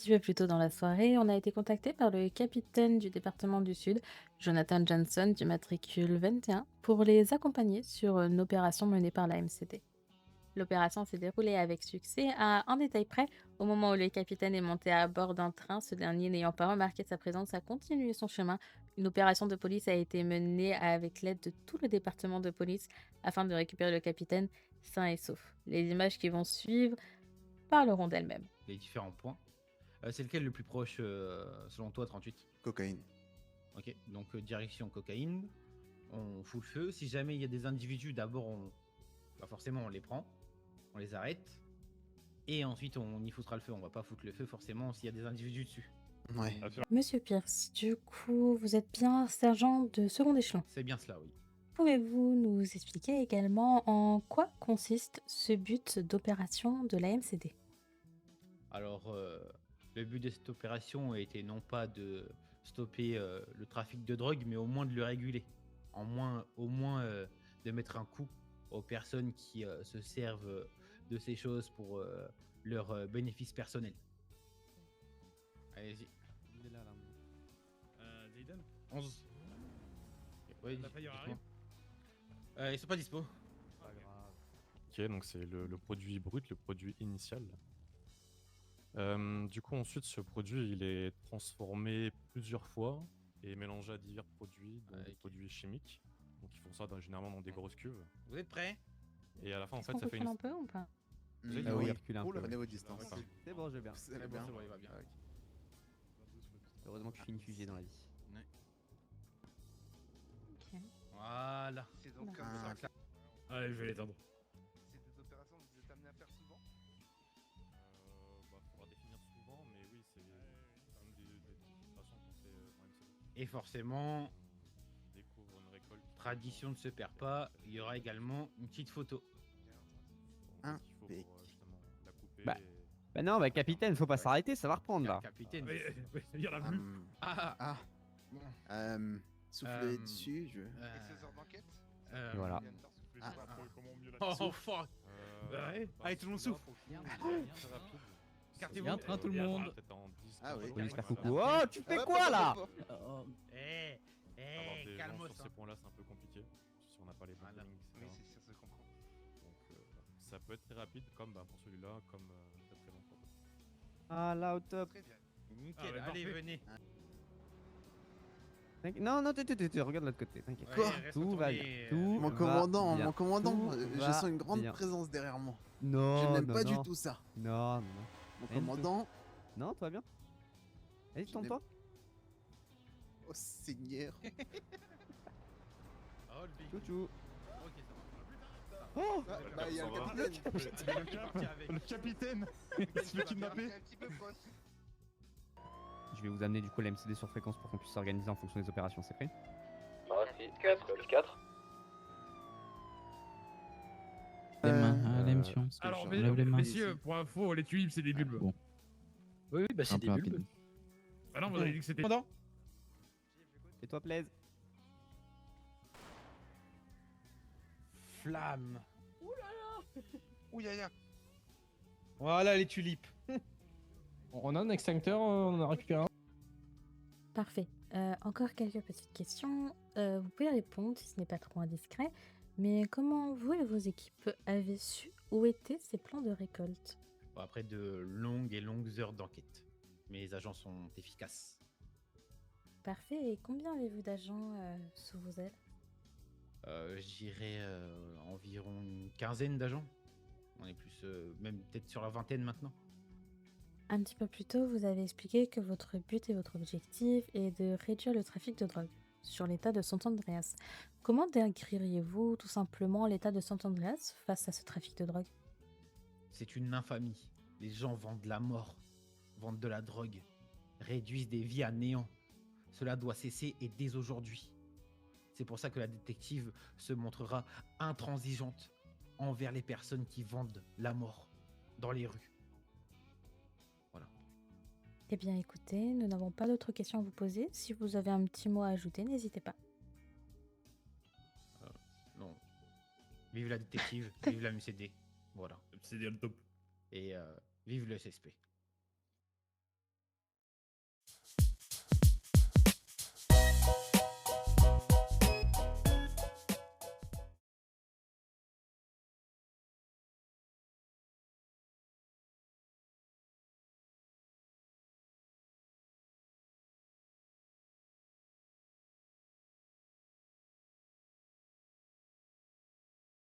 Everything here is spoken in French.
petit peu plus tôt dans la soirée, on a été contacté par le capitaine du département du Sud, Jonathan Johnson, du matricule 21, pour les accompagner sur une opération menée par la MCD. L'opération s'est déroulée avec succès à un détail près. Au moment où le capitaine est monté à bord d'un train, ce dernier n'ayant pas remarqué sa présence a continué son chemin. Une opération de police a été menée avec l'aide de tout le département de police afin de récupérer le capitaine sain et sauf. Les images qui vont suivre parleront d'elles-mêmes. Les différents points. C'est lequel le plus proche selon toi, 38? Cocaïne. Ok, donc direction cocaïne. On fout le feu. Si jamais il y a des individus, d'abord forcément on les prend, on les arrête, et ensuite on y foutra le feu. On va pas foutre le feu forcément s'il y a des individus dessus. Ouais. Monsieur Pierce, du coup, vous êtes bien sergent de second échelon. C'est bien cela, oui. Pouvez-vous nous expliquer également en quoi consiste ce but d'opération de la MCD? Alors, le but de cette opération était non pas de stopper le trafic de drogue, mais au moins de le réguler. Au moins de mettre un coup aux personnes qui se servent de ces choses pour leur bénéfice personnel. Allez-y. Il est là, là. Zayden 11. Oui, La faillure dites-moi. Ils sont pas dispo. Pas grave. Ok, donc c'est le produit brut, le produit initial. Du coup, ensuite, ce produit, il est transformé plusieurs fois et mélangé à divers produits, dont des Ok. produits chimiques. Donc, ils font ça généralement dans des grosses cuves. Vous êtes prêts? Et à la fin, en Est-ce fait, qu'on ça peut fait prendre une. un peu ou pas? Vous avez Ah dit oui. recule un Oh, peu. prenez votre distance. Ok. C'est bon, je vais bien. Vous allez C'est bien. bon, il va bien. Ah, ok. Heureusement que je suis une fusée dans la vie. Ok. Voilà. C'est donc Oula. comme ça que Allez, je vais l'éteindre. c'est des opérations que vous êtes amené à faire souvent. Faudra définir souvent, mais oui, c'est une des façons qu'on fait dans MCD. Et forcément, On découvre une récolte. tradition ne se perd pas, il y aura également une petite photo. Donc, il faut Impec. pour justement la couper. Bah. et- Bah non, bah capitaine, faut pas s'arrêter, ça va reprendre là. Capitaine. Il y en a plus. Ah, Ah. bon. Souffler Euh, dessus, je. Et 16 heures d'enquête. Voilà. Combien de temps soufflez Ah. sur la poêle Oh fuck. Ouais. Allez, tout le monde souffle. Très rapide. Cartez-vous. Bien, train, tout le monde. Peut-être en 10, Ah oui. 15 Oui, j'espère minutes, coucou. voilà. Oh, tu fais Hop, quoi hop, là hop, hop. Eh, Avoir des gens calmos. sur ces points-là, c'est un peu compliqué. Si on n'a pas les bons Voilà. timings, Oui, etc. c'est sûr, ça se comprend. Donc ça peut être très rapide, comme pour celui-là, comme très très long pour d'autres. Ah là, au top. Très bien. Nickel, Ah, ouais, allez, parfait. venez. Non, non, regarde de l'autre côté, t'inquiète. Quoi Ouais, reste Tout va retourné, bien. euh, Tout Mon va commandant, bien. mon commandant, Tout je va sens une grande bien. présence derrière moi. Non, Je n'aime non, pas non. du tout ça. Non, non, non. Mon Rien du tout. commandant, Non, tout va bien. Vas-y, Je tourne-toi. oh Seigneur. Oh, le big. Chouchou. Ok, ça va. Oh Ah, bah, il y a le Ça va. capitaine. Le capitaine Tu le kidnapper. C'est un petit peu proche. Je vais vous amener du coup la MCD sur fréquence pour qu'on puisse s'organiser en fonction des opérations, c'est prêt? Plus 4. Les mains à la mission. Alors, Lève les mains. messieurs, pour info, les tulipes, c'est des bulbes. Bon. Oui, bah Un c'est peu des rapide. bulbes. Ah non, vous avez dit que c'était. Et toi, plaise. Flamme. Ouh, ya. Voilà les tulipes. On a un extincteur, on en a récupéré un. Parfait. Encore quelques petites questions. Vous pouvez répondre si ce n'est pas trop indiscret. Mais comment vous et vos équipes avez su où étaient ces plans de récolte? Bon, après de longues et longues heures d'enquête, mes agents sont efficaces. Parfait. Et combien avez-vous d'agents sous vos ailes? J'irai environ une quinzaine d'agents. On est plus, même peut-être sur la vingtaine maintenant. Un petit peu plus tôt, vous avez expliqué que votre but et votre objectif est de réduire le trafic de drogue sur l'état de Sant Andreas. Comment décririez-vous tout simplement l'état de Sant Andreas face à ce trafic de drogue? C'est une infamie. Les gens vendent la mort, vendent de la drogue, réduisent des vies à néant. Cela doit cesser et dès aujourd'hui. C'est pour ça que la détective se montrera intransigeante envers les personnes qui vendent la mort dans les rues. Voilà. Eh bien écoutez, nous n'avons pas d'autres questions à vous poser. Si vous avez un petit mot à ajouter, n'hésitez pas. Non. Vive la détective, vive la MCD. Voilà. C'est le top. Et vive le SSP.